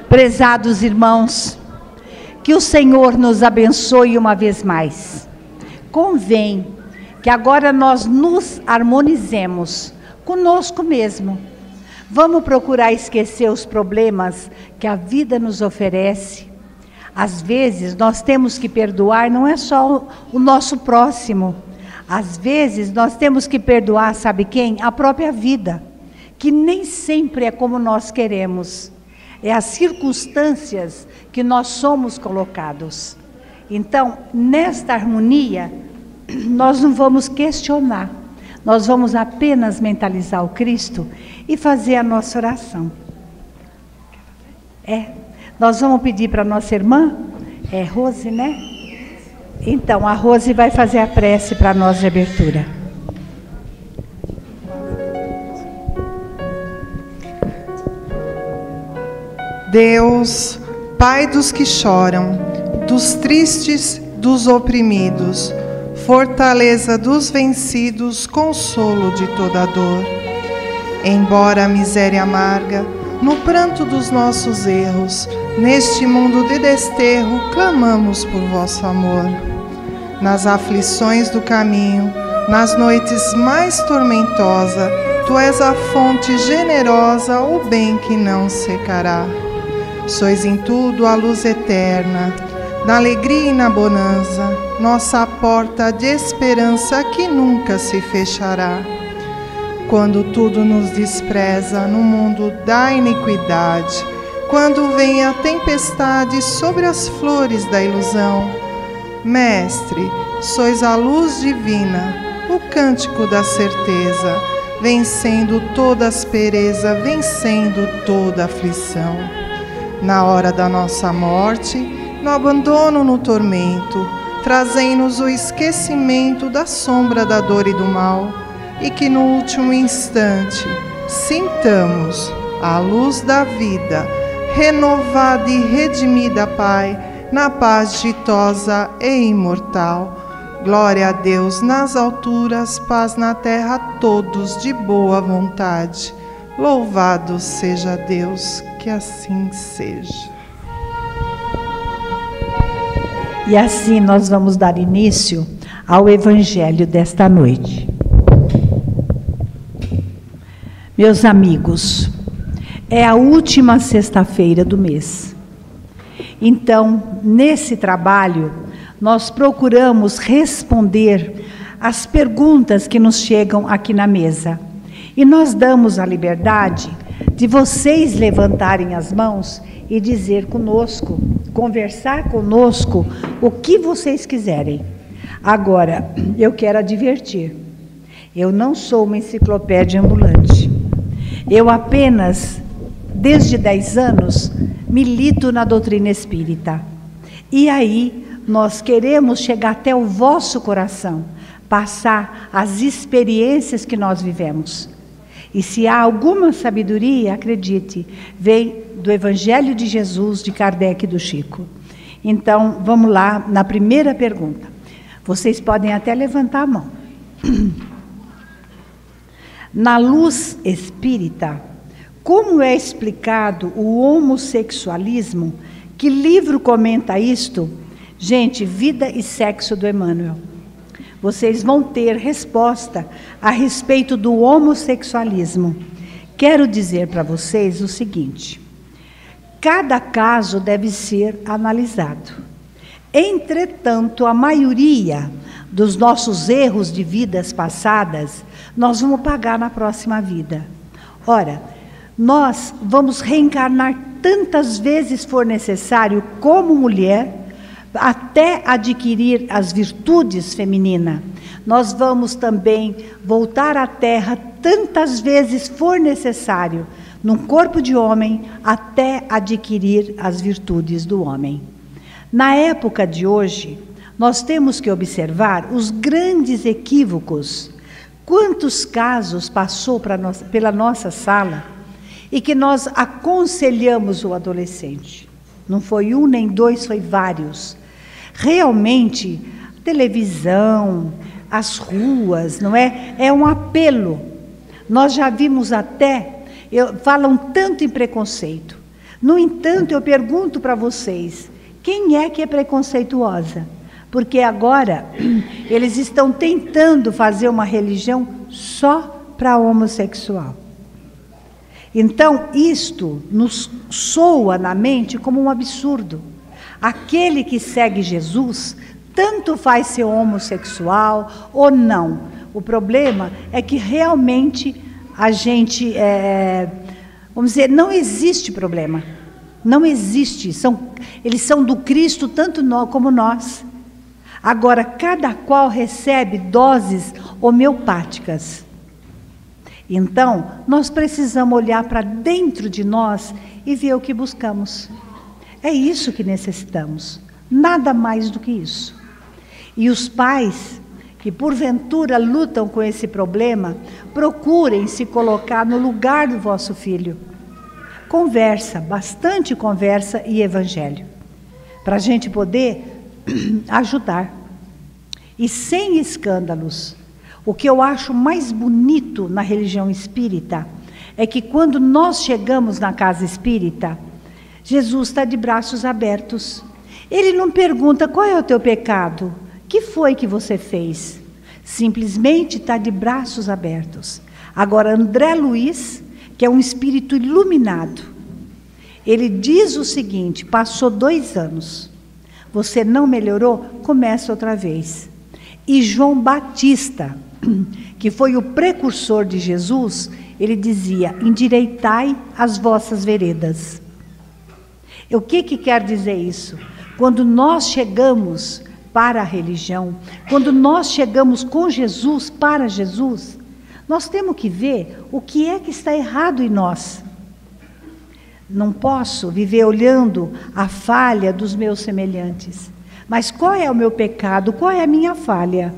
Prezados irmãos, que o Senhor nos abençoe uma vez mais. Convém que agora nós nos harmonizemos conosco mesmo. Vamos procurar esquecer os problemas que a vida nos oferece. Às vezes nós temos que perdoar, não é só o nosso próximo. Às vezes nós temos que perdoar, sabe quem? A própria vida, que nem sempre é como nós queremos. É as circunstâncias que nós somos colocados. Então, nesta harmonia, nós não vamos questionar. Nós vamos apenas mentalizar o Cristo e fazer a nossa oração. Nós vamos pedir para a nossa irmã, Rose, né? Então, a Rose vai fazer a prece para nós de abertura. Deus, Pai dos que choram, dos tristes, dos oprimidos, fortaleza dos vencidos, consolo de toda dor. Embora a miséria amarga, no pranto dos nossos erros, neste mundo de desterro, clamamos por vosso amor. Nas aflições do caminho, nas noites mais tormentosas, tu és a fonte generosa, o bem que não secará. Sois em tudo a luz eterna, na alegria e na bonança, nossa porta de esperança que nunca se fechará. Quando tudo nos despreza no mundo da iniquidade, quando vem a tempestade sobre as flores da ilusão, Mestre, sois a luz divina, o cântico da certeza, vencendo toda aspereza, vencendo toda aflição. Na hora da nossa morte, no abandono, no tormento, trazei-nos o esquecimento da sombra da dor e do mal, e que no último instante sintamos a luz da vida, renovada e redimida, Pai, na paz ditosa e imortal. Glória a Deus nas alturas, paz na terra a todos de boa vontade. Louvado seja Deus, que assim seja. E assim nós vamos dar início ao Evangelho desta noite. Meus amigos, é a última sexta-feira do mês. Então, nesse trabalho, nós procuramos responder as perguntas que nos chegam aqui na mesa. E nós damos a liberdade de vocês levantarem as mãos e dizer conosco, conversar conosco o que vocês quiserem. Agora, eu quero advertir, eu não sou uma enciclopédia ambulante. Eu apenas, desde 10 anos, milito na doutrina espírita. E aí, nós queremos chegar até o vosso coração, passar as experiências que nós vivemos. E se há alguma sabedoria, acredite, vem do Evangelho de Jesus, de Kardec e do Chico. Então, vamos lá na primeira pergunta. Vocês podem até levantar a mão. Na luz espírita, como é explicado o homossexualismo? Que livro comenta isto? Gente, Vida e Sexo, do Emmanuel. Vocês vão ter resposta a respeito do homossexualismo. Quero dizer para vocês o seguinte: cada caso deve ser analisado. Entretanto, a maioria dos nossos erros de vidas passadas, nós vamos pagar na próxima vida. Ora, nós vamos reencarnar tantas vezes for necessário como mulher, até adquirir as virtudes femininas. Nós vamos também voltar à Terra tantas vezes for necessário, num corpo de homem, até adquirir as virtudes do homem. Na época de hoje, nós temos que observar os grandes equívocos. Quantos casos passou pela nossa sala e que nós aconselhamos o adolescente? Não foi um nem dois, foi vários. Realmente, televisão, as ruas, não é? É um apelo. Nós já vimos até, falam tanto em preconceito. No entanto, eu pergunto para vocês, quem é que é preconceituosa? Porque agora eles estão tentando fazer uma religião só para homossexual. Então, isto nos soa na mente como um absurdo. Aquele que segue Jesus, tanto faz ser homossexual ou não. O problema é que realmente a gente, vamos dizer, não existe problema. Não existe. Eles são do Cristo, tanto nós como nós. Agora, cada qual recebe doses homeopáticas. Então, nós precisamos olhar para dentro de nós e ver o que buscamos. É isso que necessitamos, nada mais do que isso. E os pais que porventura lutam com esse problema, procurem se colocar no lugar do vosso filho. Conversa, bastante conversa e evangelho, para a gente poder ajudar. E sem escândalos. O que eu acho mais bonito na religião espírita é que quando nós chegamos na casa espírita, Jesus está de braços abertos. Ele não pergunta qual é o teu pecado, o que foi que você fez. Simplesmente está de braços abertos. Agora, André Luiz, que é um espírito iluminado, ele diz o seguinte: passou 2 anos, você não melhorou? Começa outra vez. E João Batista, que foi o precursor de Jesus, ele dizia: endireitai as vossas veredas. O que quer dizer isso? Quando nós chegamos para a religião, quando nós chegamos com Jesus para Jesus, nós temos que ver o que é que está errado em nós. Não posso viver olhando a falha dos meus semelhantes. Mas qual é o meu pecado? Qual é a minha falha?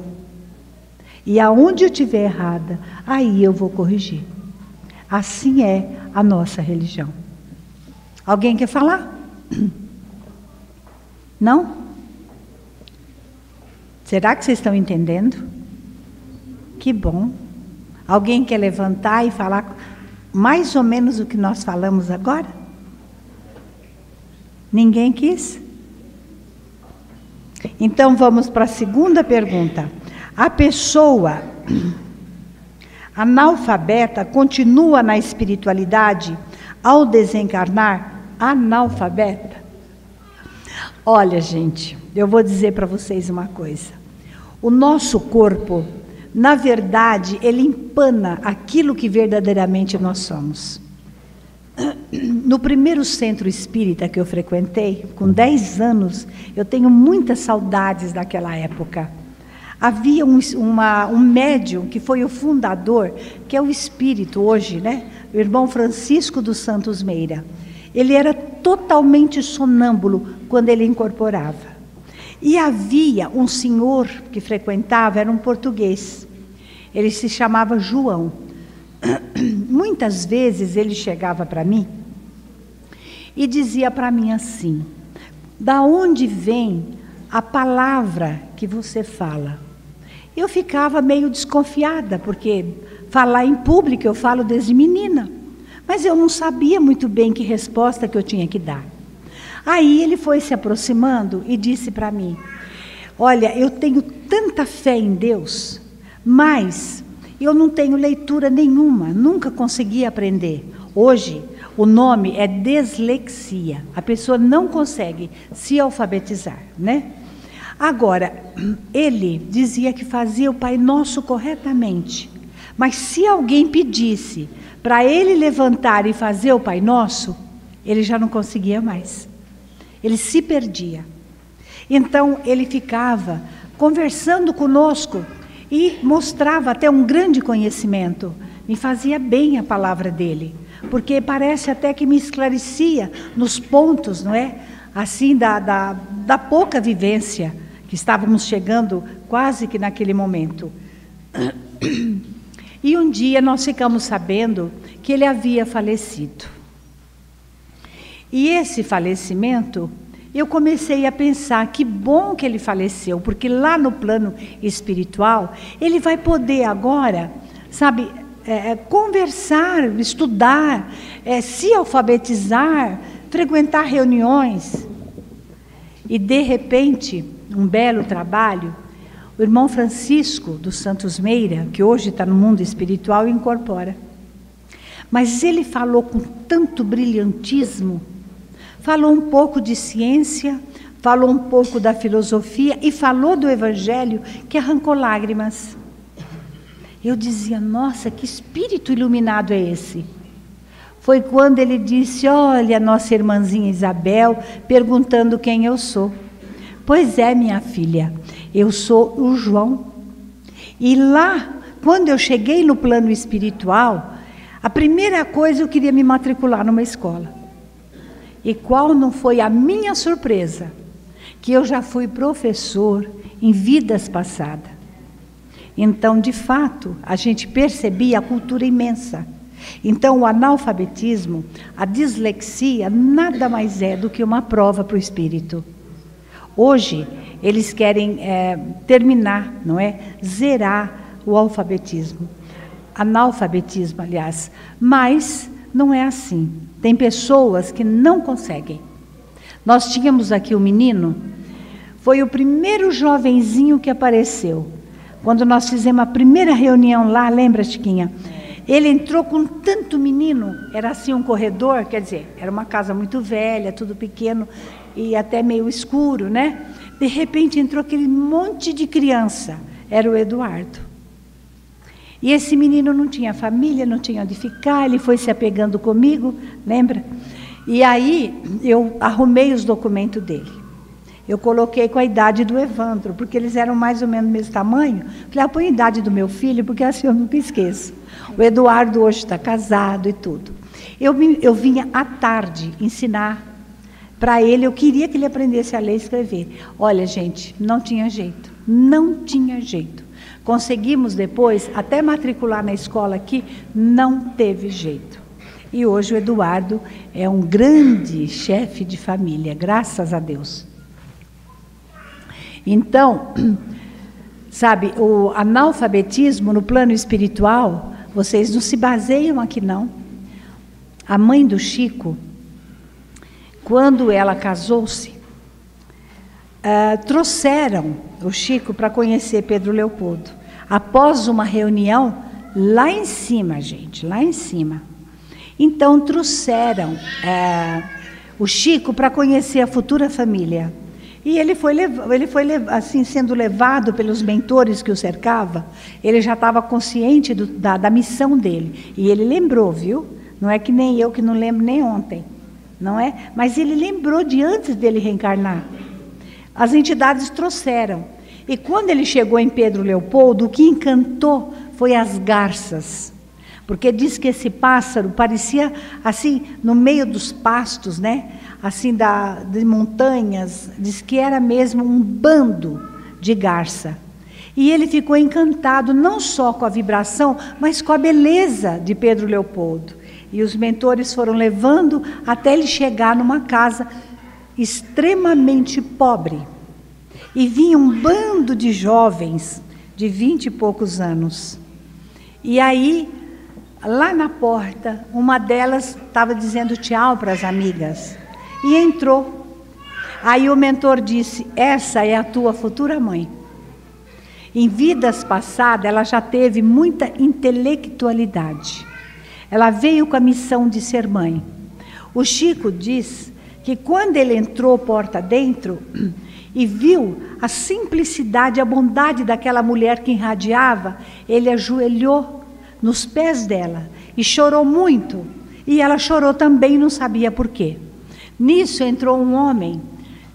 E aonde eu estiver errada, aí eu vou corrigir. Assim é a nossa religião. Alguém quer falar? Não? Será que vocês estão entendendo? Que bom. Alguém quer levantar e falar mais ou menos o que nós falamos agora? Ninguém quis? Então vamos para a segunda pergunta. A pessoa analfabeta continua na espiritualidade ao desencarnar analfabeta? Olha, gente, eu vou dizer para vocês uma coisa. O nosso corpo, na verdade, ele empana aquilo que verdadeiramente nós somos. No primeiro centro espírita que eu frequentei, com 10 anos, eu tenho muitas saudades daquela época. Havia um médium que foi o fundador, que é o espírito hoje, né? O irmão Francisco dos Santos Meira. Ele era totalmente sonâmbulo quando ele incorporava. E havia um senhor que frequentava, era um português. Ele se chamava João. Muitas vezes ele chegava para mim e dizia para mim assim: da onde vem a palavra que você fala? Eu ficava meio desconfiada, porque falar em público eu falo desde menina, mas eu não sabia muito bem que resposta que eu tinha que dar. Aí ele foi se aproximando e disse para mim: olha, eu tenho tanta fé em Deus, mas eu não tenho leitura nenhuma, nunca consegui aprender. Hoje, o nome é dislexia. A pessoa não consegue se alfabetizar, né? Agora, ele dizia que fazia o Pai Nosso corretamente. Mas se alguém pedisse para ele levantar e fazer o Pai Nosso, ele já não conseguia mais. Ele se perdia. Então, ele ficava conversando conosco e mostrava até um grande conhecimento. Me fazia bem a palavra dele, porque parece até que me esclarecia nos pontos, não é? Assim, da pouca vivência que estávamos chegando quase que naquele momento. E um dia nós ficamos sabendo que ele havia falecido. E esse falecimento, eu comecei a pensar, que bom que ele faleceu, porque lá no plano espiritual, ele vai poder agora, sabe, conversar, estudar, se alfabetizar, frequentar reuniões. E, de repente, um belo trabalho, o irmão Francisco dos Santos Meira, que hoje está no mundo espiritual, incorpora. Mas ele falou com tanto brilhantismo, falou um pouco de ciência, falou um pouco da filosofia e falou do Evangelho, que arrancou lágrimas. Eu dizia, nossa, que espírito iluminado é esse? Foi quando ele disse, olha, nossa irmãzinha Isabel, perguntando quem eu sou. Pois é, minha filha, eu sou o João. E lá, quando eu cheguei no plano espiritual, a primeira coisa eu queria me matricular numa escola. E qual não foi a minha surpresa? Que eu já fui professor em vidas passadas. Então, de fato, a gente percebia a cultura imensa. Então, o analfabetismo, a dislexia, nada mais é do que uma prova para o espírito. Hoje, eles querem terminar, não é? Zerar o alfabetismo. Analfabetismo, aliás. Mas não é assim. Tem pessoas que não conseguem. Nós tínhamos aqui um menino, foi o primeiro jovenzinho que apareceu. Quando nós fizemos a primeira reunião lá, lembra, Chiquinha? Ele entrou com tanto menino, era assim um corredor, quer dizer, era uma casa muito velha, tudo pequeno e até meio escuro, né? De repente entrou aquele monte de criança, era o Eduardo. E esse menino não tinha família, não tinha onde ficar, ele foi se apegando comigo, lembra? E aí eu arrumei os documentos dele. Eu coloquei com a idade do Evandro, porque eles eram mais ou menos do mesmo tamanho. Falei, põe a idade do meu filho, porque assim eu nunca esqueço. O Eduardo hoje está casado e tudo. Eu vinha à tarde ensinar para ele, eu queria que ele aprendesse a ler e escrever. Olha, gente, não tinha jeito, não tinha jeito. Conseguimos depois, até matricular na escola aqui, não teve jeito. E hoje o Eduardo é um grande chefe de família, graças a Deus. Então, sabe, o analfabetismo no plano espiritual, vocês não se baseiam aqui não. A mãe do Chico, quando ela casou-se, trouxeram o Chico para conhecer Pedro Leopoldo. Após uma reunião, lá em cima, gente, lá em cima. Então, trouxeram o Chico para conhecer a futura família. E ele foi assim, sendo levado pelos mentores que o cercavam, ele já estava consciente da missão dele. E ele lembrou, viu? Não é que nem eu que não lembro nem ontem, não é? Mas ele lembrou de antes dele reencarnar. As entidades trouxeram. E quando ele chegou em Pedro Leopoldo, o que encantou foi as garças. Porque diz que esse pássaro parecia assim, no meio dos pastos, né? Assim, de montanhas, diz que era mesmo um bando de garça. E ele ficou encantado, não só com a vibração, mas com a beleza de Pedro Leopoldo. E os mentores foram levando até ele chegar numa casa extremamente pobre. E vinha um bando de jovens, de 20 e poucos anos. E aí, lá na porta, uma delas estava dizendo tchau para as amigas. E entrou. Aí o mentor disse, essa é a tua futura mãe. Em vidas passadas, ela já teve muita intelectualidade. Ela veio com a missão de ser mãe. O Chico diz que quando ele entrou porta dentro e viu a simplicidade, a bondade daquela mulher que irradiava, ele ajoelhou nos pés dela e chorou muito. E ela chorou também, não sabia por quê. Nisso entrou um homem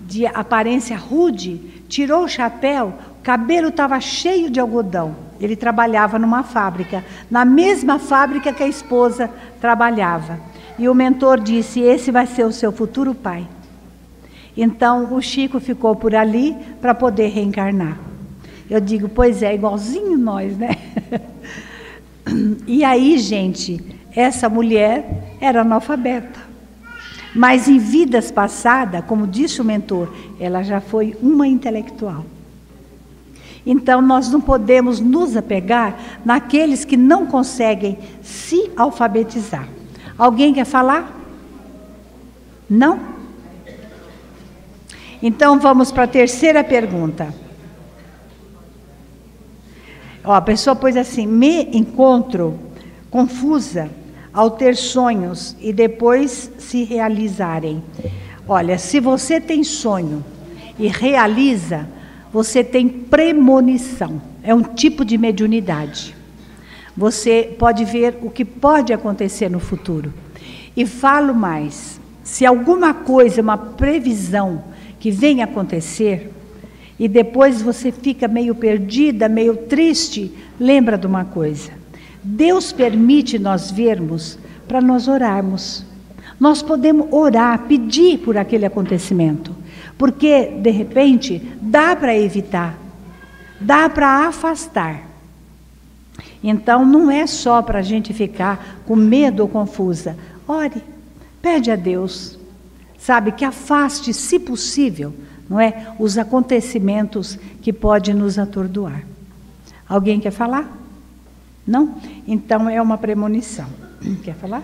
de aparência rude, tirou o chapéu, o cabelo estava cheio de algodão. Ele trabalhava numa fábrica, na mesma fábrica que a esposa trabalhava. E o mentor disse, esse vai ser o seu futuro pai. Então o Chico ficou por ali para poder reencarnar. Eu digo, pois é, igualzinho nós, né? E aí, gente, essa mulher era analfabeta. Mas em vidas passadas, como disse o mentor, ela já foi uma intelectual. Então nós não podemos nos apegar naqueles que não conseguem se alfabetizar. Alguém quer falar? Não? Então vamos para a terceira pergunta. Ó, a pessoa pôs assim: me encontro confusa ao ter sonhos e depois se realizarem. Olha, se você tem sonho e realiza, você tem premonição. É um tipo de mediunidade. Você pode ver o que pode acontecer no futuro. E falo mais, se alguma coisa, uma previsão que venha acontecer, e depois você fica meio perdida, meio triste, lembra de uma coisa: Deus permite nós vermos para nós orarmos. Nós podemos orar, pedir por aquele acontecimento, porque de repente dá para evitar, dá para afastar. Então não é só para a gente ficar com medo ou confusa. Ore, pede a Deus, sabe, que afaste, se possível, não é, os acontecimentos que podem nos atordoar. Alguém quer falar? Não? Então é uma premonição. Quer falar?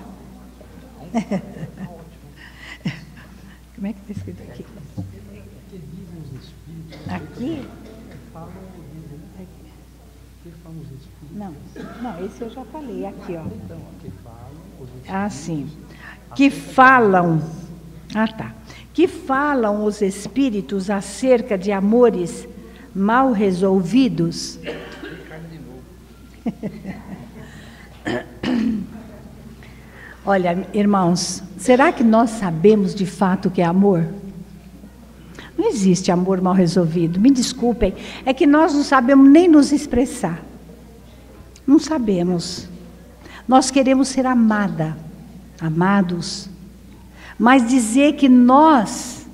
Como é que está escrito aqui? Aqui? Não, esse eu já falei. Aqui, ó. Ah, sim. Que falam. Ah, tá. Que falam os espíritos acerca de amores mal resolvidos. Olha, irmãos, será que nós sabemos de fato o que é amor? Não existe amor mal resolvido, me desculpem, é que nós não sabemos nem nos expressar. Não sabemos. Nós queremos ser amada, amados, mas dizer que nós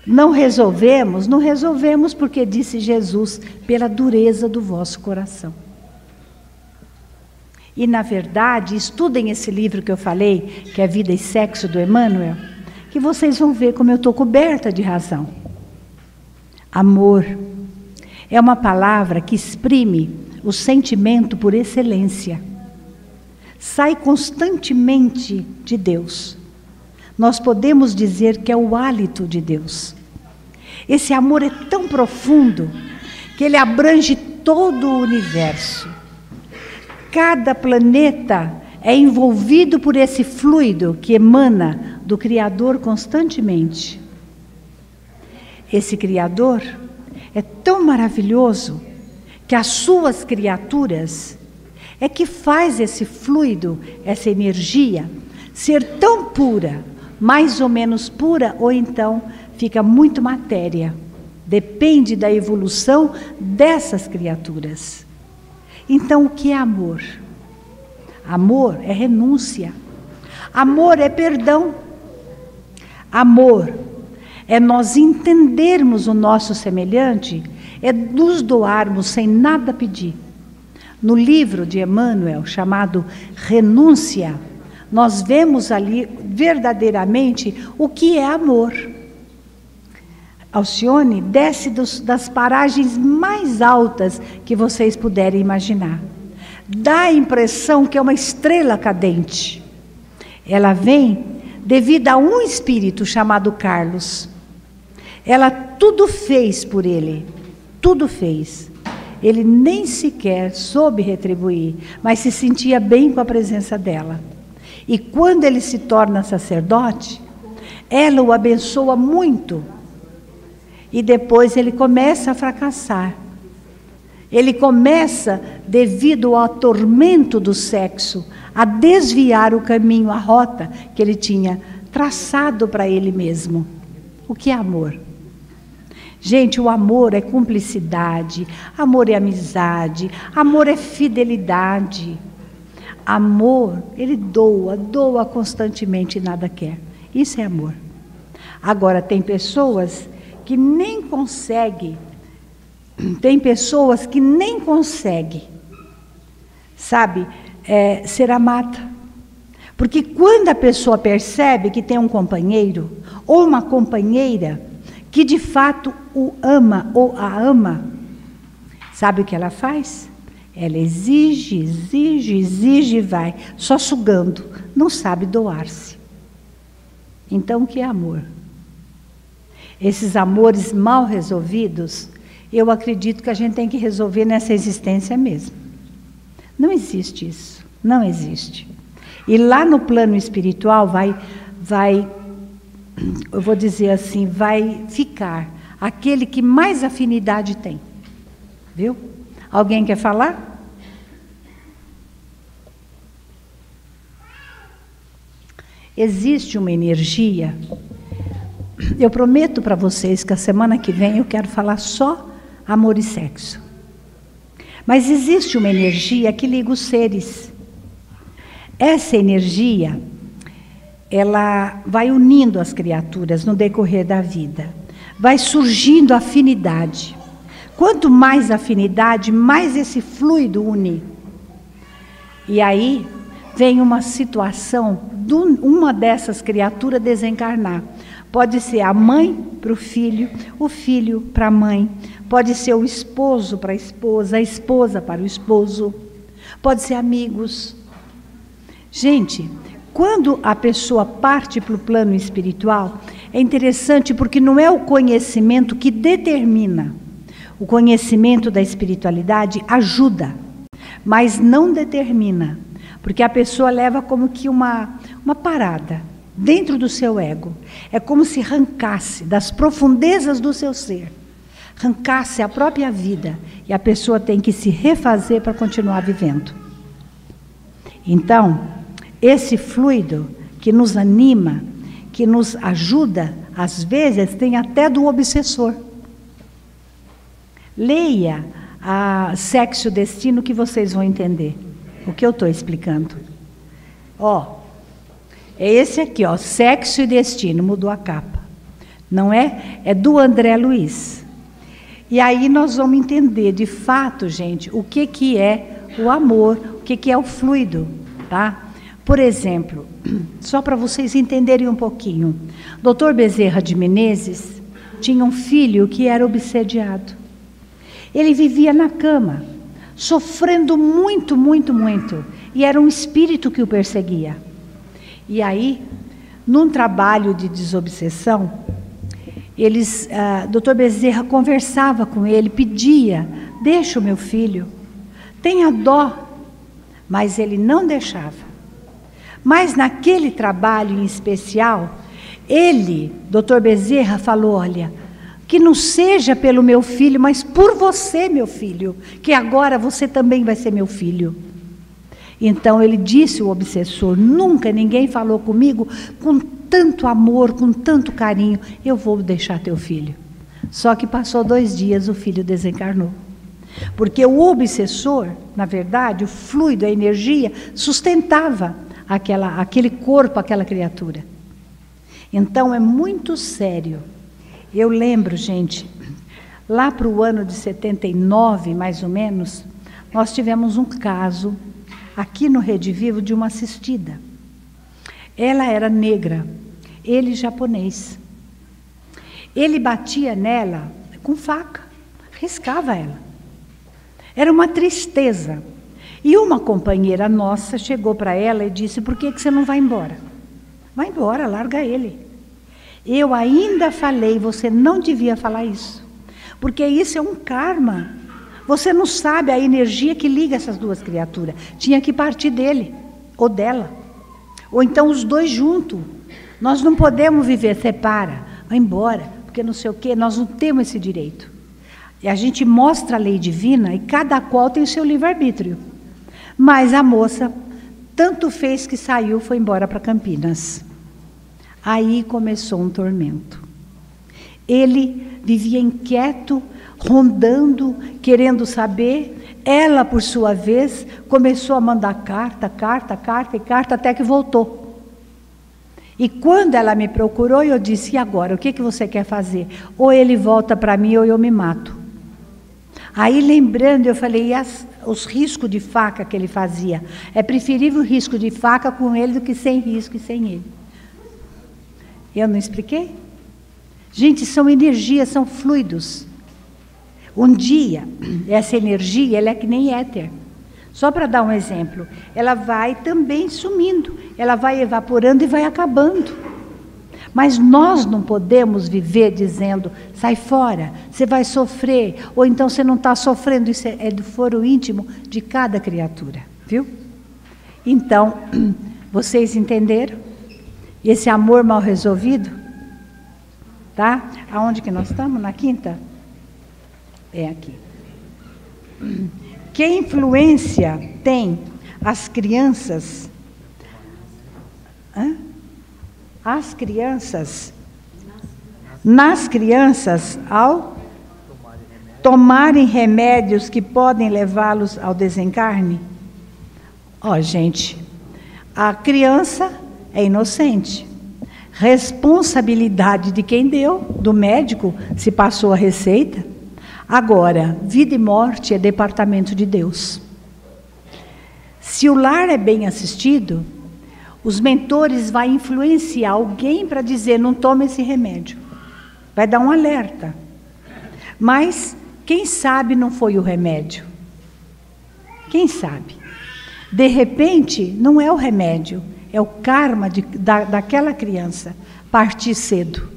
não resolvemos porque disse Jesus, pela dureza do vosso coração. E na verdade, estudem esse livro que eu falei, que é Vida e Sexo, do Emmanuel, que vocês vão ver como eu estou coberta de razão. Amor é uma palavra que exprime o sentimento por excelência. Sai constantemente de Deus. Nós podemos dizer que é o hálito de Deus. Esse amor é tão profundo que ele abrange todo o universo. Cada planeta é envolvido por esse fluido que emana do Criador constantemente. Esse Criador é tão maravilhoso que as suas criaturas é que faz esse fluido, essa energia, ser tão pura, mais ou menos pura, ou então fica muito matéria. Depende da evolução dessas criaturas. Então, o que é amor? Amor é renúncia. Amor é perdão. Amor é nós entendermos o nosso semelhante, é nos doarmos sem nada pedir. No livro de Emmanuel, chamado Renúncia, nós vemos ali verdadeiramente o que é amor. Alcione desce das paragens mais altas que vocês puderem imaginar. Dá a impressão que é uma estrela cadente. Ela vem devido a um espírito chamado Carlos. Ela tudo fez por ele, tudo fez. Ele nem sequer soube retribuir, mas se sentia bem com a presença dela. E quando ele se torna sacerdote, ela o abençoa muito. E depois ele começa a fracassar. Ele começa, devido ao tormento do sexo, a desviar o caminho, a rota que ele tinha traçado para ele mesmo. O que é amor? Gente, o amor é cumplicidade, amor é amizade, amor é fidelidade. Amor, ele doa constantemente e nada quer. Isso é amor. Agora, tem pessoas que nem conseguem, sabe, ser amada. Porque quando a pessoa percebe que tem um companheiro ou uma companheira que de fato o ama ou a ama, sabe o que ela faz? Ela exige e vai, só sugando, não sabe doar-se. Então, o que é amor? Esses amores mal resolvidos, eu acredito que a gente tem que resolver nessa existência mesmo. Não existe isso, não existe. E lá no plano espiritual eu vou dizer assim, vai ficar aquele que mais afinidade tem. Viu? Alguém quer falar? Existe uma energia. Eu prometo para vocês que a semana que vem eu quero falar só amor e sexo. Mas existe uma energia que liga os seres. Essa energia, ela vai unindo as criaturas no decorrer da vida. Vai surgindo afinidade. Quanto mais afinidade, mais esse fluido une. E aí vem uma situação de uma dessas criaturas desencarnar. Pode ser a mãe para o filho para a mãe. Pode ser o esposo para a esposa para o esposo. Pode ser amigos. Gente, quando a pessoa parte para o plano espiritual, é interessante porque não é o conhecimento que determina. O conhecimento da espiritualidade ajuda, mas não determina. Porque a pessoa leva como que uma parada dentro do seu ego. É como se arrancasse das profundezas do seu ser, arrancasse a própria vida, e a pessoa tem que se refazer para continuar vivendo. Então, esse fluido que nos anima, que nos ajuda, às vezes tem até do obsessor. Leia a Sexo e Destino que vocês vão entender o que eu estou explicando. Ó, é esse aqui, ó, Sexo e Destino, mudou a capa. Não é? É do André Luiz. E aí nós vamos entender, de fato, gente, o que é o amor, o que é o fluido, tá? Por exemplo, só para vocês entenderem um pouquinho, Dr. Bezerra de Menezes tinha um filho que era obsediado. Ele vivia na cama, sofrendo muito, muito, muito, e era um espírito que o perseguia. E aí, num trabalho de desobsessão, Dr. Bezerra conversava com ele, pedia, deixa o meu filho, tenha dó, mas ele não deixava. Mas naquele trabalho em especial, Dr. Bezerra, falou, olha, que não seja pelo meu filho, mas por você, meu filho, que agora você também vai ser meu filho. Então ele disse, o obsessor, nunca ninguém falou comigo com tanto amor, com tanto carinho, eu vou deixar teu filho. Só que passou 2 dias, o filho desencarnou. Porque o obsessor, na verdade, o fluido, a energia, sustentava aquele corpo, aquela criatura. Então é muito sério. Eu lembro, gente, lá para o ano de 79, mais ou menos, nós tivemos um caso aqui no Rede Vivo de uma assistida. Ela era negra, ele japonês. Ele batia nela com faca, riscava ela. Era uma tristeza. E uma companheira nossa chegou para ela e disse, por que você não vai embora? Vai embora, larga ele. Eu ainda falei, você não devia falar isso, porque isso é um karma. Você não sabe a energia que liga essas duas criaturas. Tinha que partir dele, ou dela. Ou então os dois juntos. Nós não podemos viver, separa, vai embora, porque não sei o quê, nós não temos esse direito. E a gente mostra a lei divina e cada qual tem o seu livre-arbítrio. Mas a moça tanto fez que saiu, foi embora para Campinas. Aí começou um tormento. Ele vivia inquieto, rondando, querendo saber. Ela, por sua vez, começou a mandar carta, até que voltou. E quando ela me procurou, eu disse, e agora, o que você quer fazer? Ou ele volta para mim, ou eu me mato. Aí, lembrando, eu falei, e os riscos de faca que ele fazia? É preferível o risco de faca com ele do que sem risco e sem ele. Eu não expliquei? Gente, são energias, são fluidos. Um dia, essa energia, ela é que nem éter. Só para dar um exemplo, ela vai também sumindo, ela vai evaporando e vai acabando. Mas nós não podemos viver dizendo, sai fora, você vai sofrer, ou então você não está sofrendo, isso é do foro íntimo de cada criatura, viu? Então, vocês entenderam? Esse amor mal resolvido, tá? Aonde que nós estamos? Na quinta? É aqui. Que influência tem as crianças? As crianças, nas crianças, ao tomarem remédios que podem levá-los ao desencarne? Ó, gente, a criança é inocente. Responsabilidade de quem deu, do médico, se passou a receita. Agora, vida e morte é departamento de Deus. Se o lar é bem assistido, os mentores vão influenciar alguém para dizer, não tome esse remédio. Vai dar um alerta. Mas, quem sabe não foi o remédio? Quem sabe? De repente, não é o remédio, é o karma daquela criança partir cedo.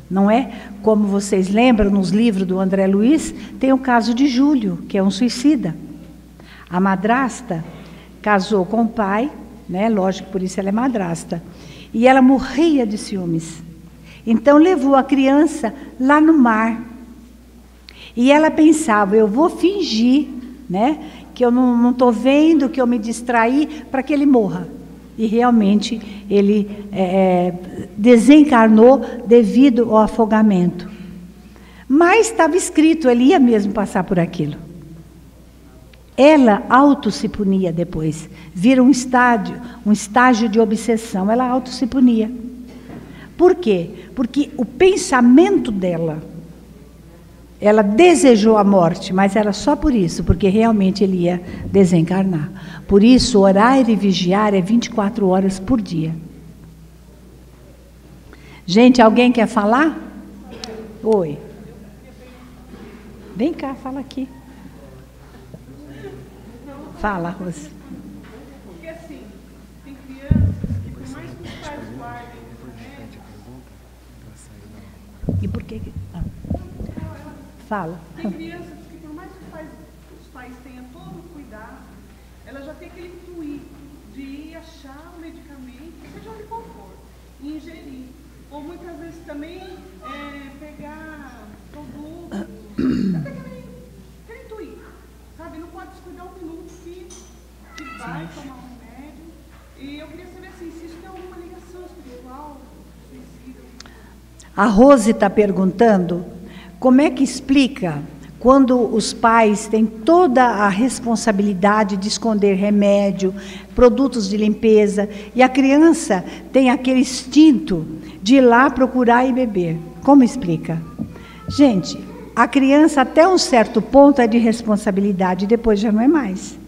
Não é? Como vocês lembram, nos livros do André Luiz, tem o caso de Júlio, que é um suicida. A madrasta casou com o pai, né? Lógico, por isso ela é madrasta. E ela morria de ciúmes. Então levou a criança lá no mar. E ela pensava, eu vou fingir, né, que eu não estou vendo, que eu me distraí, para que ele morra. E realmente ele desencarnou devido ao afogamento. Mas estava escrito, ele ia mesmo passar por aquilo. Ela auto se punia depois. Vira um estágio de obsessão. Ela auto se punia. Por quê? Porque o pensamento dela, ela desejou a morte, mas era só por isso, porque realmente ele ia desencarnar. Por isso, orar e vigiar é 24 horas por dia. Gente, alguém quer falar? Oi. Vem cá, fala aqui. Fala, Rose. Porque assim, tem crianças que por mais que os pais guardem E por que... Fala. Tem crianças que por mais que os pais tenham todo o cuidado, ela já tem aquele fluir de ir achar o medicamento, seja onde for, e ingerir. Ou muitas vezes também pegar produtos, até aquele intuir, sabe? Não pode descuidar um minuto que vai tomar um remédio. E eu queria saber assim, se isso tem alguma ligação espiritual, suicida. A Rose está perguntando como é que explica quando os pais têm toda a responsabilidade de esconder remédio, produtos de limpeza, e a criança tem aquele instinto de ir lá procurar e beber. Como explica? Gente, a criança até um certo ponto é de responsabilidade, depois já não é mais.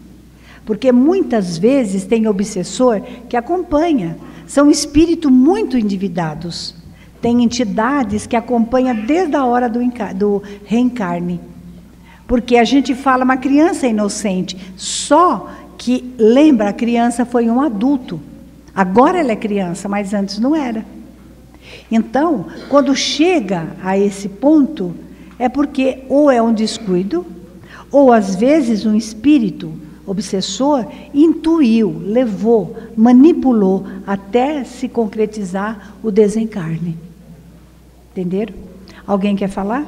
Porque muitas vezes tem obsessor que acompanha, são espíritos muito endividados. Tem entidades que acompanham desde a hora do reencarne. Porque a gente fala uma criança inocente, só que lembra, a criança foi um adulto. Agora ela é criança, mas antes não era. Então, quando chega a esse ponto, é porque ou é um descuido, ou às vezes um espírito obsessor intuiu, levou, manipulou até se concretizar o desencarne. Entenderam? Alguém quer falar?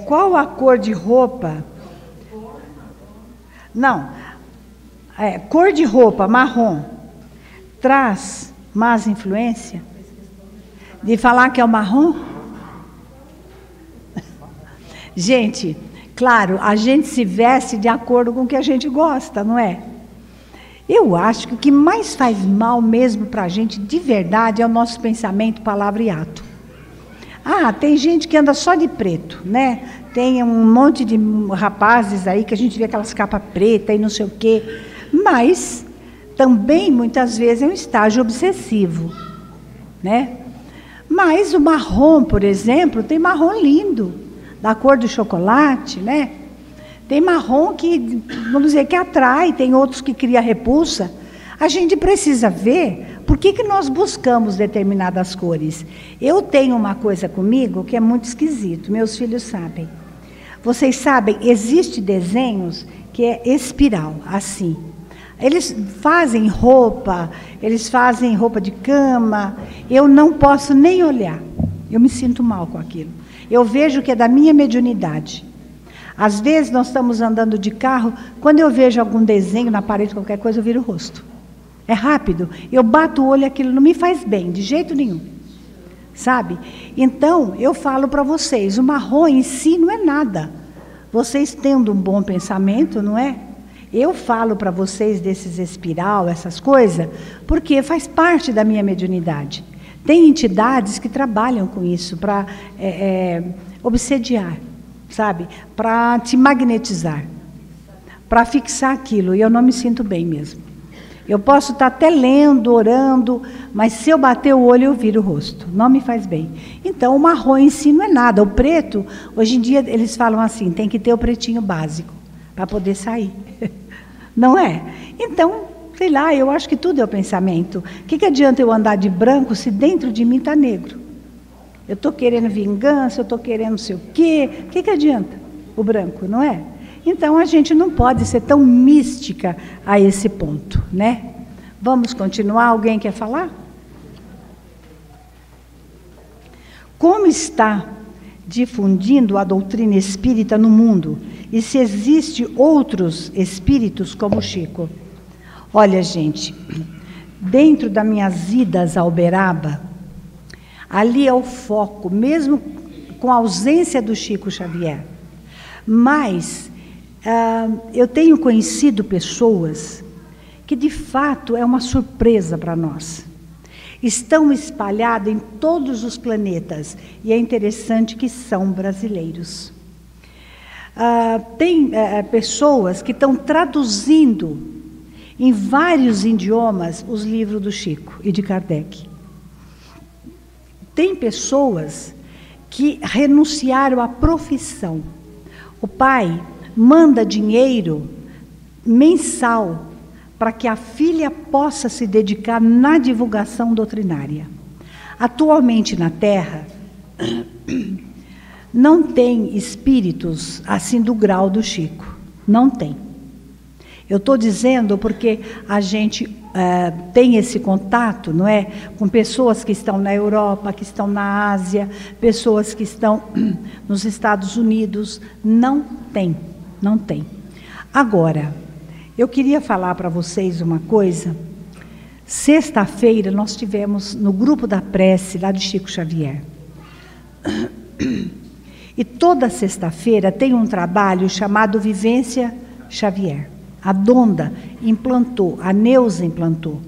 Qual a cor de roupa? Não. Cor de roupa marrom traz más influência? De falar que é o marrom? Gente, claro, a gente se veste de acordo com o que a gente gosta, não é? Eu acho que o que mais faz mal mesmo para a gente, de verdade, é o nosso pensamento, palavra e ato. Ah, tem gente que anda só de preto, né? Tem um monte de rapazes aí que a gente vê aquelas capas pretas e não sei o quê. Mas também, muitas vezes, é um estágio obsessivo, né? Mas o marrom, por exemplo, tem marrom lindo, da cor do chocolate, né? Tem marrom que, vamos dizer, que atrai, tem outros que cria repulsa. A gente precisa ver por que nós buscamos determinadas cores. Eu tenho uma coisa comigo que é muito esquisito, meus filhos sabem. Vocês sabem, existe desenhos que é espiral, assim. Eles fazem roupa de cama, eu não posso nem olhar. Eu me sinto mal com aquilo. Eu vejo que é da minha mediunidade. Às vezes nós estamos andando de carro, quando eu vejo algum desenho na parede, qualquer coisa, eu viro o rosto. É rápido, eu bato o olho, aquilo não me faz bem, de jeito nenhum. Sabe? Então, eu falo para vocês, o marrom em si não é nada. Vocês tendo um bom pensamento, não é? Eu falo para vocês desses espiral, essas coisas, porque faz parte da minha mediunidade. Tem entidades que trabalham com isso para obsediar, sabe? Para te magnetizar, para fixar aquilo. E eu não me sinto bem mesmo. Eu posso estar até lendo, orando, mas se eu bater o olho, eu viro o rosto. Não me faz bem. Então, o marrom em si não é nada. O preto, hoje em dia, eles falam assim, tem que ter o pretinho básico para poder sair. Não é? Então, sei lá, eu acho que tudo é o pensamento. O que adianta eu andar de branco se dentro de mim está negro? Eu estou querendo vingança, eu estou querendo não sei o quê. O que adianta o branco, não é? Então, a gente não pode ser tão mística a esse ponto, né? Vamos continuar? Alguém quer falar? Como está difundindo a doutrina espírita no mundo? E se existe outros espíritos como o Chico? Olha, gente, dentro das minhas idas a Uberaba, ali é o foco, mesmo com a ausência do Chico Xavier. Mas eu tenho conhecido pessoas que, de fato, é uma surpresa para nós. Estão espalhados em todos os planetas, e é interessante que são brasileiros. Tem pessoas que estão traduzindo em vários idiomas os livros do Chico e de Kardec. Tem pessoas que renunciaram à profissão. O pai manda dinheiro mensal para que a filha possa se dedicar na divulgação doutrinária. Atualmente na Terra, não tem espíritos assim do grau do Chico. Não tem. Eu estou dizendo porque a gente tem esse contato, não é? Com pessoas que estão na Europa, que estão na Ásia, pessoas que estão nos Estados Unidos. Não tem, não tem. Agora, eu queria falar para vocês uma coisa. Sexta-feira nós tivemos no grupo da prece lá de Chico Xavier. E toda sexta-feira tem um trabalho chamado Vivência Xavier. A Donda implantou, a Neuza implantou.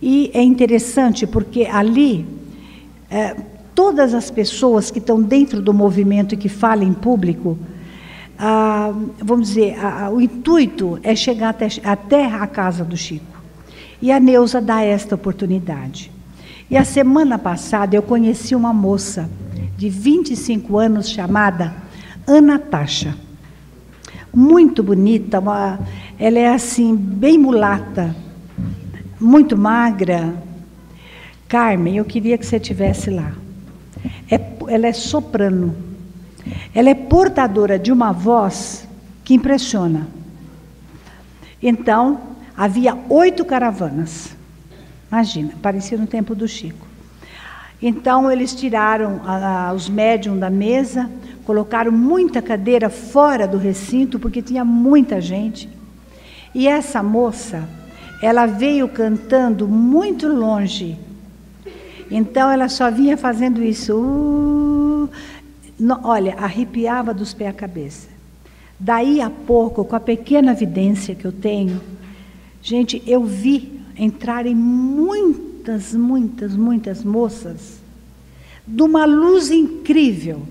E é interessante porque ali, todas as pessoas que estão dentro do movimento e que falam em público, vamos dizer, o intuito é chegar até a casa do Chico. E a Neuza dá esta oportunidade. E a semana passada eu conheci uma moça de 25 anos chamada Ana Tacha. Muito bonita, ela é assim, bem mulata, muito magra. Carmen, eu queria que você estivesse lá. Ela é soprano. Ela é portadora de uma voz que impressiona. Então, havia 8 caravanas. Imagina, parecia no tempo do Chico. Então, eles tiraram os médiums da mesa, colocaram muita cadeira fora do recinto, porque tinha muita gente. E essa moça, ela veio cantando muito longe. Então, ela só vinha fazendo isso. Olha, arrepiava dos pés à cabeça. Daí a pouco, com a pequena vidência que eu tenho, gente, eu vi entrarem muitas moças, de uma luz incrível.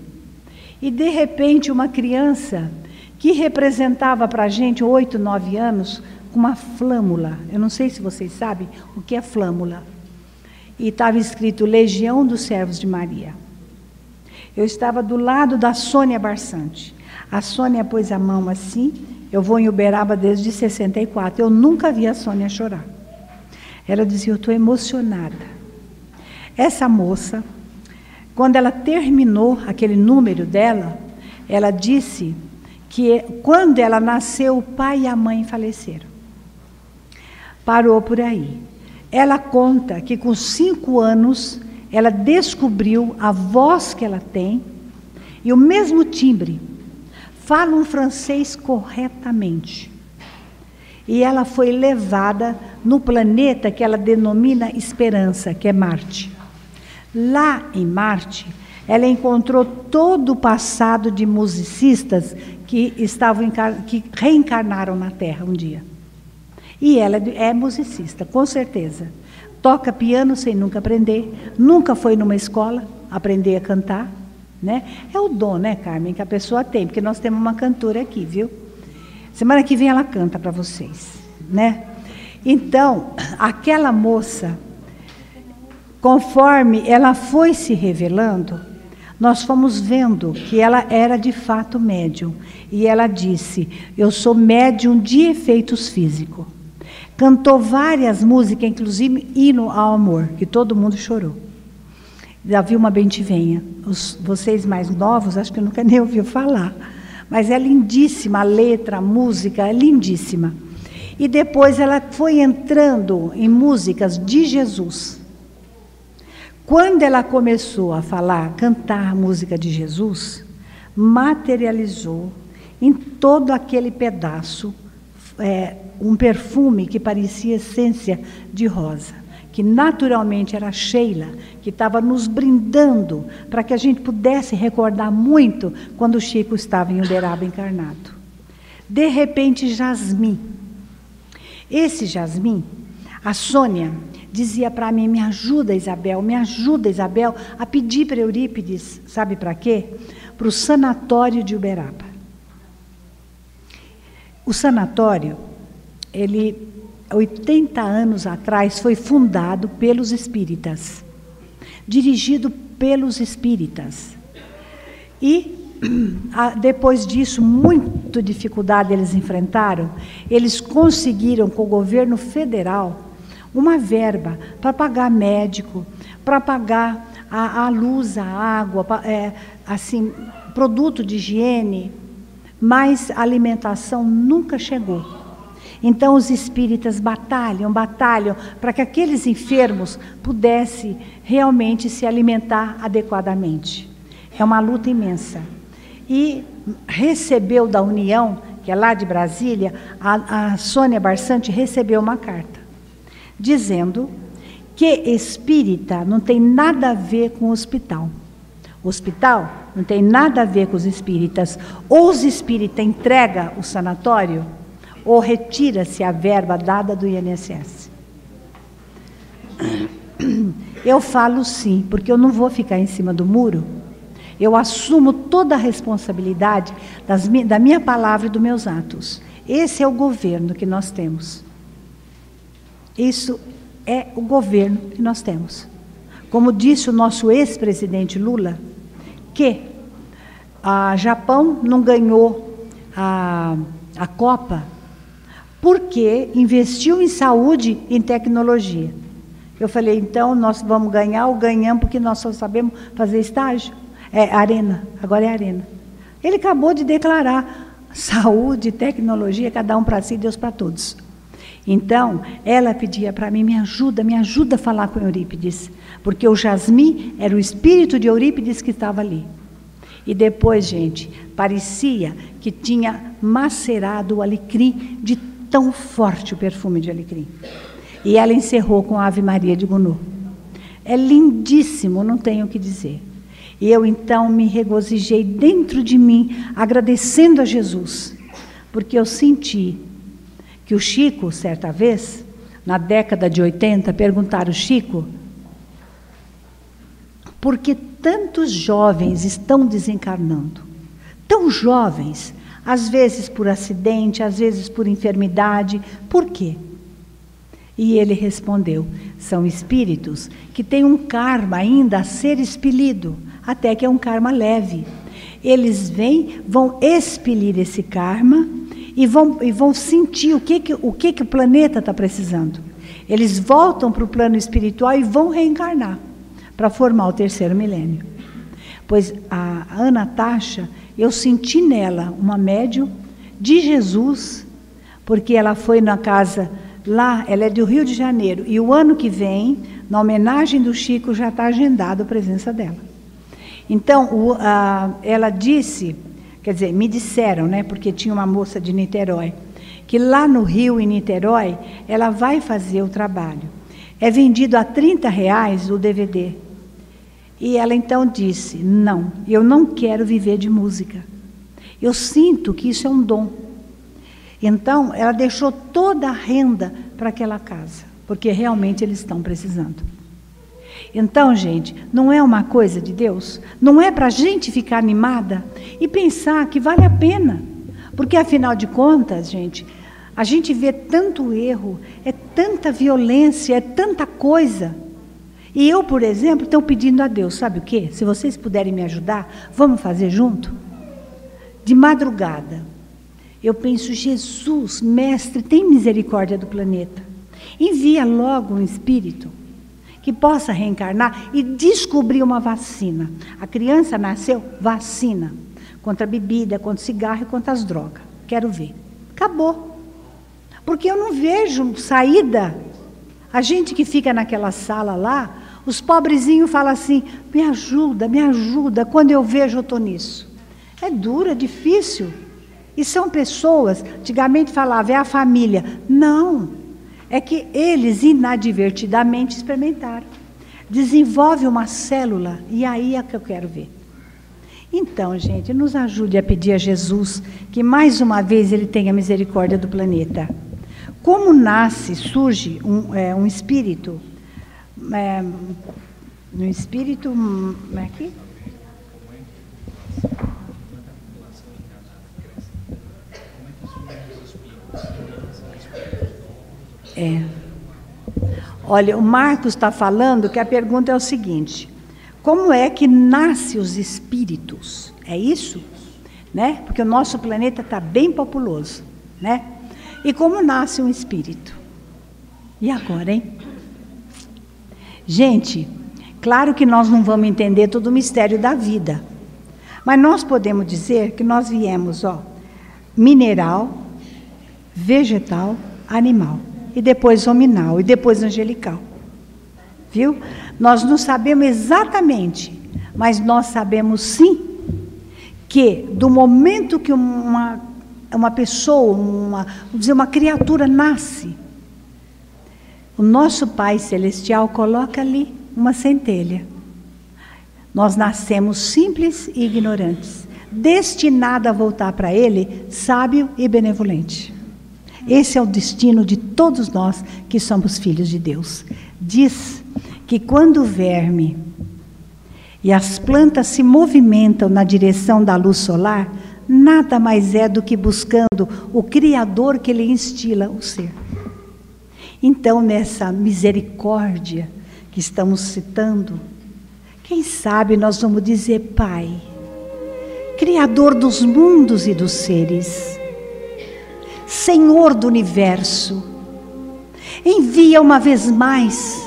E, de repente, uma criança que representava para a gente 8, 9 anos, com uma flâmula. Eu não sei se vocês sabem o que é flâmula. E estava escrito Legião dos Servos de Maria. Eu estava do lado da Sônia Barçante. A Sônia pôs a mão assim, eu vou em Uberaba desde 64, eu nunca vi a Sônia chorar. Ela dizia, eu estou emocionada. Essa moça, quando ela terminou aquele número dela, ela disse que quando ela nasceu, o pai e a mãe faleceram. Parou por aí. Ela conta que com 5 anos, ela descobriu a voz que ela tem e o mesmo timbre. Fala um francês corretamente. E ela foi levada no planeta que ela denomina Esperança, que é Marte. Lá em Marte, ela encontrou todo o passado de musicistas que reencarnaram na Terra um dia. E ela é musicista, com certeza. Toca piano sem nunca aprender, nunca foi numa escola aprender a cantar, né? É o dom, né, Carmen, que a pessoa tem, porque nós temos uma cantora aqui, viu? Semana que vem ela canta para vocês, né? Então, aquela moça, conforme ela foi se revelando, nós fomos vendo que ela era de fato médium. E ela disse, eu sou médium de efeitos físicos. Cantou várias músicas, inclusive Hino ao Amor, que todo mundo chorou. Já viu uma Bem Te Venha. Vocês mais novos, acho que nunca nem ouviu falar. Mas é lindíssima a letra, a música, é lindíssima. E depois ela foi entrando em músicas de Jesus. Quando ela começou a falar, cantar a música de Jesus, materializou em todo aquele pedaço um perfume que parecia essência de rosa, que naturalmente era Sheila, que estava nos brindando para que a gente pudesse recordar muito quando o Chico estava em Uberaba encarnado. De repente, Jasmim. Esse Jasmim, a Sônia dizia para mim, me ajuda Isabel, a pedir para Eurípides, sabe para quê? Para o sanatório de Uberaba. O sanatório, ele, 80 anos atrás, foi fundado pelos espíritas, dirigido pelos espíritas. E, depois disso, muita dificuldade eles enfrentaram, eles conseguiram com o governo federal uma verba para pagar médico, para pagar a luz, a água, assim, produto de higiene, mas a alimentação nunca chegou. Então os espíritas batalham para que aqueles enfermos pudessem realmente se alimentar adequadamente. É uma luta imensa. E recebeu da União, que é lá de Brasília, a Sônia Barçante recebeu uma carta, dizendo que espírita não tem nada a ver com hospital. Hospital não tem nada a ver com os espíritas. Ou os espíritas entregam o sanatório, ou retira-se a verba dada do INSS. Eu falo sim, porque eu não vou ficar em cima do muro. Eu assumo toda a responsabilidade da minha palavra e dos meus atos. Esse é o governo que nós temos. Isso é o governo que nós temos. Como disse o nosso ex-presidente Lula, que o Japão não ganhou a Copa porque investiu em saúde e em tecnologia. Eu falei, então nós vamos ganhar ou ganhamos porque nós só sabemos fazer estágio? Arena, agora é arena. Ele acabou de declarar saúde, tecnologia, cada um para si, Deus para todos. Então, ela pedia para mim, me ajuda a falar com Eurípides, porque o Jasmim era o espírito de Eurípides que estava ali. E depois, gente, parecia que tinha macerado o alecrim, de tão forte o perfume de alecrim. E ela encerrou com a Ave Maria de Gounod. É lindíssimo, não tenho o que dizer. E eu então me regozijei dentro de mim, agradecendo a Jesus, porque eu senti que o Chico, certa vez, na década de 80, perguntaram, Chico, por que tantos jovens estão desencarnando? Tão jovens, às vezes por acidente, às vezes por enfermidade, por quê? E ele respondeu, são espíritos que têm um karma ainda a ser expelido, até que é um karma leve. Eles vão expelir esse karma e vão sentir o que o planeta está precisando. Eles voltam para o plano espiritual e vão reencarnar para formar o terceiro milênio. Pois a Ana Tasha, eu senti nela uma médium de Jesus, porque ela foi na casa lá, ela é do Rio de Janeiro, e o ano que vem, na homenagem do Chico, já está agendada a presença dela. Então, ela disse, quer dizer, me disseram, né, porque tinha uma moça de Niterói, que lá no Rio, em Niterói, ela vai fazer o trabalho. É vendido a R$30 o DVD. E ela então disse, não, eu não quero viver de música. Eu sinto que isso é um dom. Então, ela deixou toda a renda para aquela casa, porque realmente eles estão precisando. Então, gente, não é uma coisa de Deus? Não é para a gente ficar animada e pensar que vale a pena? Porque, afinal de contas, gente, a gente vê tanto erro, é tanta violência, é tanta coisa. E eu, por exemplo, estou pedindo a Deus, sabe o quê? Se vocês puderem me ajudar, vamos fazer junto? De madrugada, eu penso, Jesus, mestre, tem misericórdia do planeta. Envia logo um espírito que possa reencarnar e descobrir uma vacina. A criança nasceu, vacina. Contra a bebida, contra o cigarro e contra as drogas. Quero ver. Acabou. Porque eu não vejo saída. A gente que fica naquela sala lá, os pobrezinhos falam assim, me ajuda, me ajuda. Quando eu vejo, eu estou nisso. É duro, é difícil. E são pessoas, antigamente falava, é a família. Não, é que eles inadvertidamente experimentaram. Desenvolve uma célula, e aí é que eu quero ver. Então, gente, nos ajude a pedir a Jesus que mais uma vez Ele tenha misericórdia do planeta. Como surge um espírito, aqui? Olha, o Marcos está falando que a pergunta é o seguinte: como é que nascem os espíritos? É isso? Né? Porque o nosso planeta está bem populoso, né? E como nasce um espírito? E agora, hein? Gente, claro que nós não vamos entender todo o mistério da vida, mas nós podemos dizer que nós viemos, mineral, vegetal, animal, e depois hominal, e depois angelical. Viu? Nós não sabemos exatamente, mas nós sabemos sim que do momento que uma pessoa, vamos dizer, uma criatura nasce, o nosso Pai Celestial coloca ali uma centelha. Nós nascemos simples e ignorantes, destinado a voltar para Ele, sábio e benevolente. Esse é o destino de todos nós que somos filhos de Deus. Diz que quando o verme e as plantas se movimentam na direção da luz solar, nada mais é do que buscando o Criador que lhe instila o ser. Então, nessa misericórdia que estamos citando, quem sabe nós vamos dizer, Pai, Criador dos mundos e dos seres, Senhor do universo, envia uma vez mais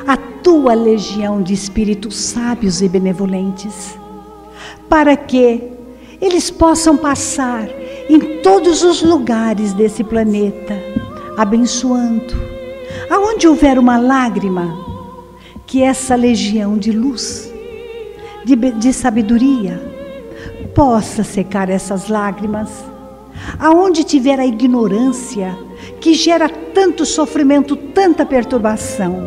a tua legião de espíritos sábios e benevolentes, para que eles possam passar em todos os lugares desse planeta, abençoando. Aonde houver uma lágrima, que essa legião de luz, de sabedoria, possa secar essas lágrimas. Aonde tiver a ignorância, que gera tanto sofrimento, tanta perturbação,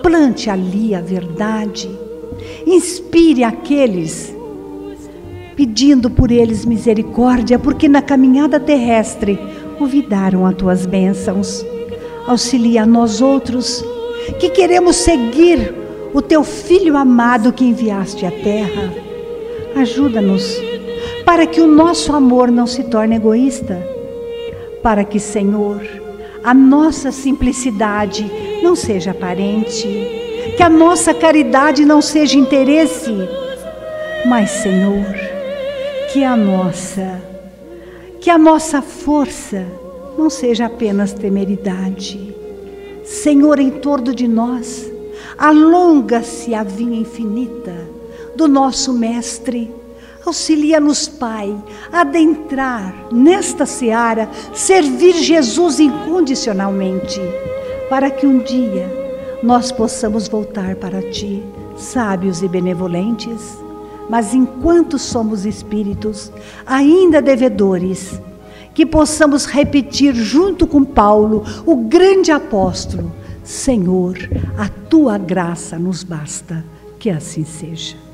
plante ali a verdade, inspire aqueles, pedindo por eles misericórdia, porque na caminhada terrestre olvidaram as tuas bênçãos. Auxilia a nós outros, que queremos seguir o teu Filho amado que enviaste à terra. Ajuda-nos, para que o nosso amor não se torne egoísta, para que, Senhor, a nossa simplicidade não seja aparente, que a nossa caridade não seja interesse, Mas, Senhor, que a nossa força não seja apenas temeridade. Senhor, em torno de nós, alonga-se a vinha infinita do nosso Mestre. Auxilia-nos, Pai, a adentrar nesta seara, servir Jesus incondicionalmente, para que um dia nós possamos voltar para Ti, sábios e benevolentes. Mas enquanto somos espíritos, ainda devedores, que possamos repetir junto com Paulo, o grande apóstolo: Senhor, a Tua graça nos basta. Que assim seja.